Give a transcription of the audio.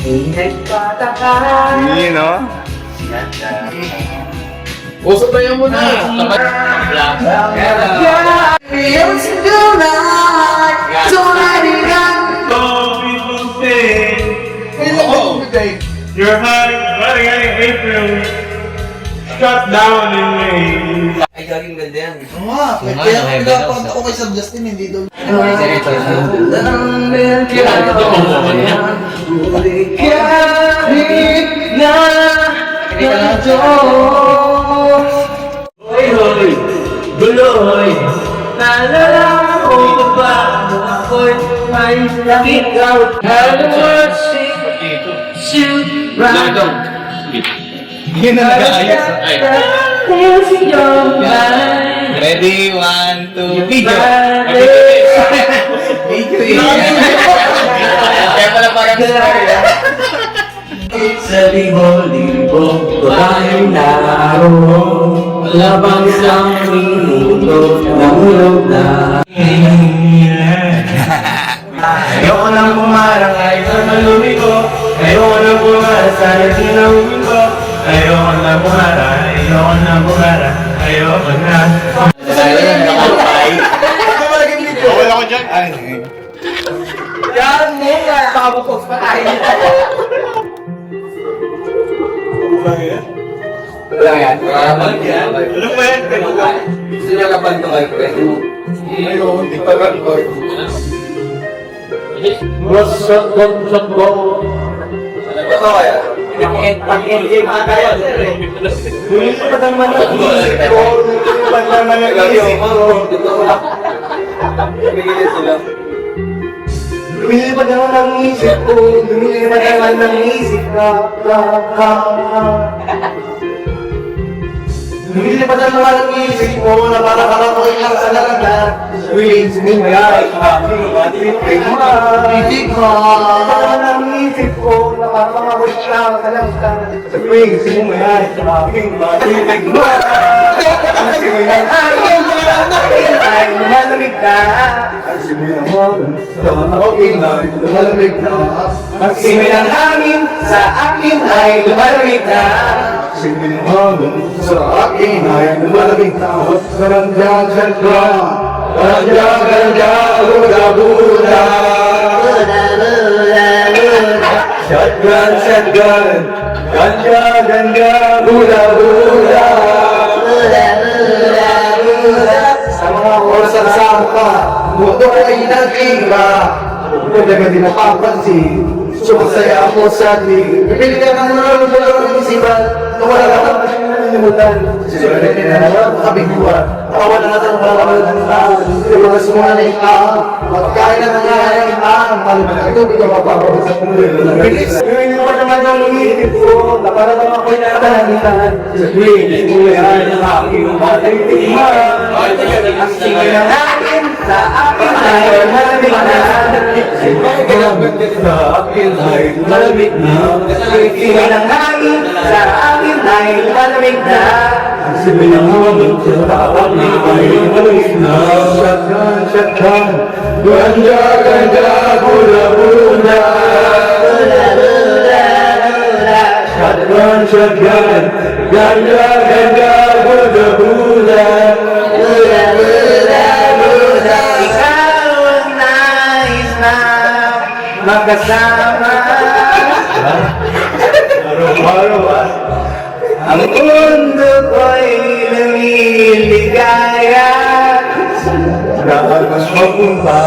Hindi, no? Uso tayo mo na. Your heart, running out of April, shut down in May. Ay, gaging ganda yan. Oo nga, kaya pinapakanta ko kay Sam Justin, hindi doon. Hoy, hoy, buloy, nalala ko ba na ako'y may ikaw? Yun na nag-ayos. Ready? 1, 2, video! Video yun! Kaya pala parang story. Sa libo-libong babayang naroon, wala bang isang minuto na hulog na. Ayoko nang pumarang kahit sa malumi ko, ayoko nang pumarang sa naginawin ko, ayoko nang pumarang, ayoko nang pumarang, ayoko na. Bawal ako dyan. Yan mo nga! Baka mapogs pa tayo. Wala yan? Wala yan? Alam mo yan? Gusto niya kapag ito kayo, pwede mo. Ayoko, hindi pa record. Ito kaya? Pag-ending ka kaya, sir eh. Lumilipad naman ang isip ko, lumilipad naman ang isip ko. Bigilin sila. Lumilipad naman ang isip ko, lumilipad naman ang isip ka. Lumilipad naman ang isip mo na para karakoy lang sa larangan. Willing sumingay, titig mo. Lumilipad naman ang isip ko na para karakoy lang sa larangan. Willing sumingay, titig mo. Sumingay, ay lumalamig na. Sumingay mo, lumalamig na. Magsimi ng hangin sa akin ay lumalamig na. Singin mo sa akin ay lumalamig na. Garanja, garanja, garanja, garanja, buda, buda. Shotgun, shotgun, ganja, ganja, buda, buda. Sa mga oras at sama ka, mundo ay nag-iba. Kung daga di napapansin, sumasaya ako sa ating pipili ka ng ng isipan, na wala ka ng nalimutan. Sisulat na naman, makabiguan. Tawa na natin ang mga tao. Yung mga sumula na ikaw, magkain na nangyayang ikaw, malimang ito, ikaw mapapagod sa mundo. Yung inuman naman ang lumitip ko, na para naman ako'y natanitan. Sa tuwing, ikuwi ay ang aking matitigman. Ang singay ng akin, sa akin ay malamig na. Sa akin ay malamig na. Ang singay ng hangin, sa akin ay malamig na. Ang sabi ng hangin, sa akin ay malamig na. Shotgun, shotgun, ganja, ganja, bula, bula. Shotgun, shotgun, ganja, ganja, bula, bula. Ikaw ang nais na magkasama. Araw-araw. Ang mundo ko'y lumiligaya. Saan mas mapunta?